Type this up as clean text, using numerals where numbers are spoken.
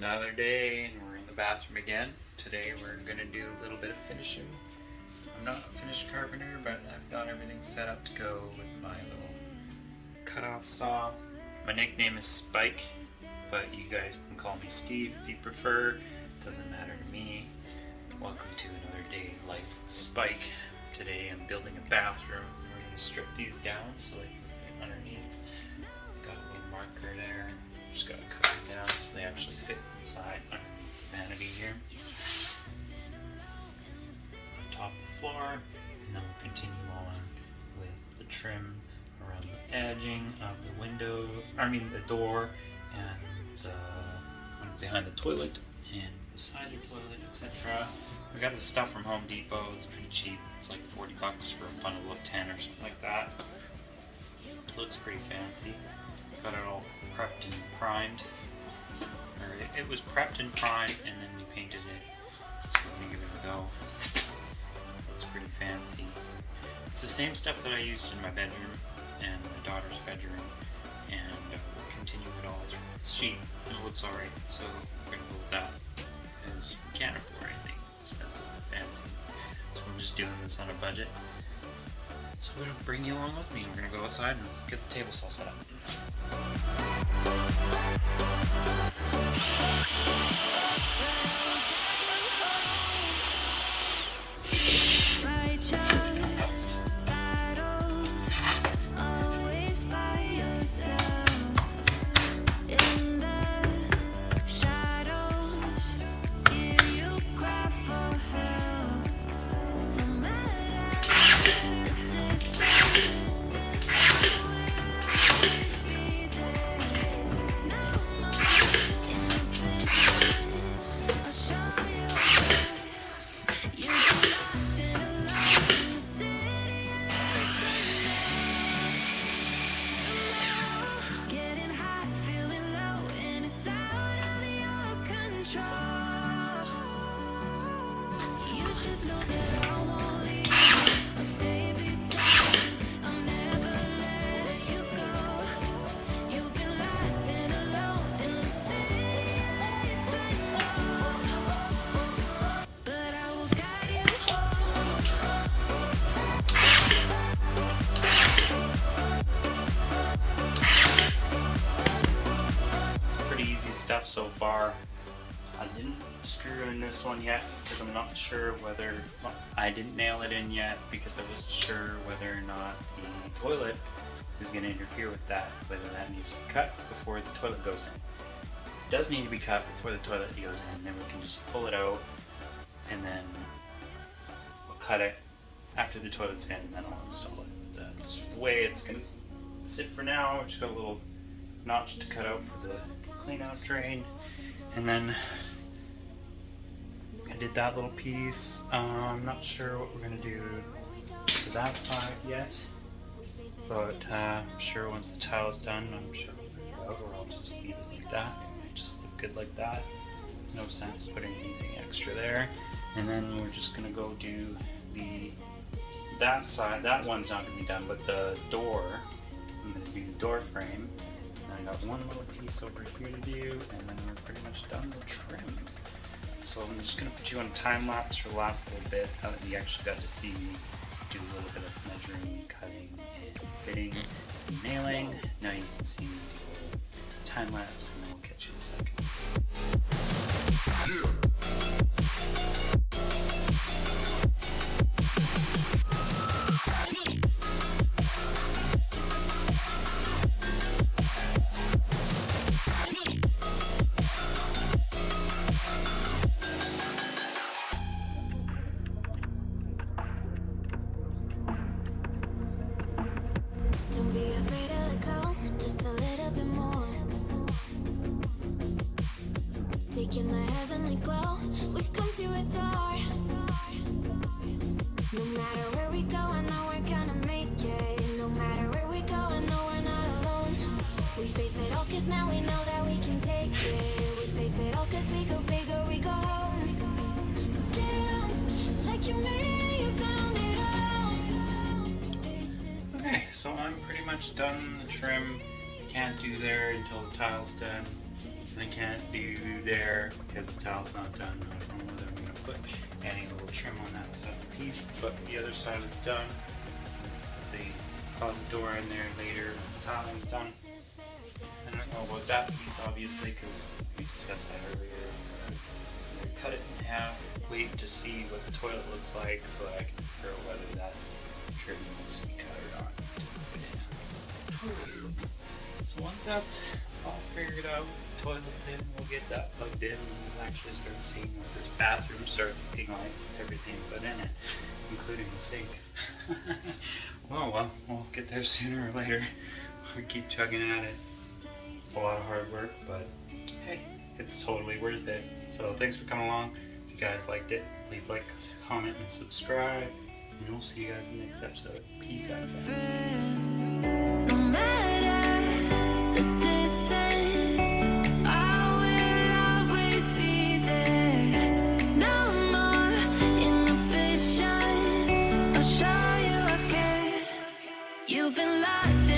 Another day and we're in the bathroom again. Today we're gonna do a little bit of finishing. I'm not a finished carpenter, but I've got everything set up to go with my little cut-off saw. My nickname is Spike, but you guys can call me Steve if you prefer. Doesn't matter to me. Welcome to another day in life with Spike. Today I'm building a bathroom. We're gonna strip these down so they can fit underneath. Got a little marker there. Just gotta cut them down so they actually fit inside underneath the vanity here. On top of the floor, and then we'll continue on with the trim around the edging of the window, the door, and the one behind the toilet and beside the toilet, etc. I got this stuff from Home Depot. It's pretty cheap. It's like $40 for a bundle of 10 or something like that. It looks pretty fancy. Got it all prepped and primed. Or it was prepped and primed, and then we painted it. So we're gonna give it a go. Looks pretty fancy. It's the same stuff that I used in my bedroom and my daughter's bedroom, and we'll continue it all through. It's cheap and it looks alright, so we're gonna go with that because we can't afford anything expensive and fancy. So we're just doing this on a budget. So I'm gonna bring you along with me. We're gonna go outside and get the table saw set up. Stuff so far. I didn't screw in this one yet because I'm not sure whether I didn't nail it in yet because I wasn't sure whether or not the toilet is going to interfere with that, whether that needs to be cut before the toilet goes in. If it does need to be cut before the toilet goes in, then we can just pull it out and then we'll cut it after the toilet's in, and then I'll install it. That's the way it's going to sit for now. I've just got a little notch to cut out for the clean out drain, and then I did that little piece. I'm not sure what we're gonna do to that side yet, but I'm sure once the tile's done, I'm sure we'll go, or I'll just leave it like that. It might just look good like that. No sense putting anything extra there. And then we're just gonna go do that side. That one's not gonna be done, but the door. I'm gonna do the door frame. I got one little piece over here to do, and then we're pretty much done with trim. So I'm just going to put you on a time lapse for the last little bit. You actually got to see me do a little bit of measuring, cutting, and fitting, and nailing. Now you can see me do a time lapse, and then we'll catch you in a second. Don't be afraid to let go, just a little bit more. Taking the heavenly glow, we've come to adore. No matter where we go, I know we're gonna make it. No matter where we go, I know we're not alone. We face it all cause now we know that we can take it. We face it all cause we go big or we go home. Dance like you made it and you found it all. Okay, so I'm pretty much done the trim. Can't do there until the tile's done. I can't do there because the tile's not done. I don't know whether I'm going to put any little trim on that side of the piece, but the other side is done. The closet door in there later, tiling's done. I don't know about that piece obviously because we discussed that earlier. I'm going to cut it in half, wait to see what the toilet looks like so that I can figure out whether that trim needs to be cut or not. So once that's all figured out, toilet's in, we'll get that plugged in, and we'll actually start seeing what this bathroom starts looking like, everything put in it, including the sink. Well, we'll get there sooner or later. We keep chugging at it. It's a lot of hard work, but hey, it's totally worth it. So thanks for coming along. If you guys liked it, please like, comment, and subscribe. And we'll see you guys in the next episode. Peace out, guys. No matter the distance, I will always be there. No more inhibition. I'll show you again. You've been lost.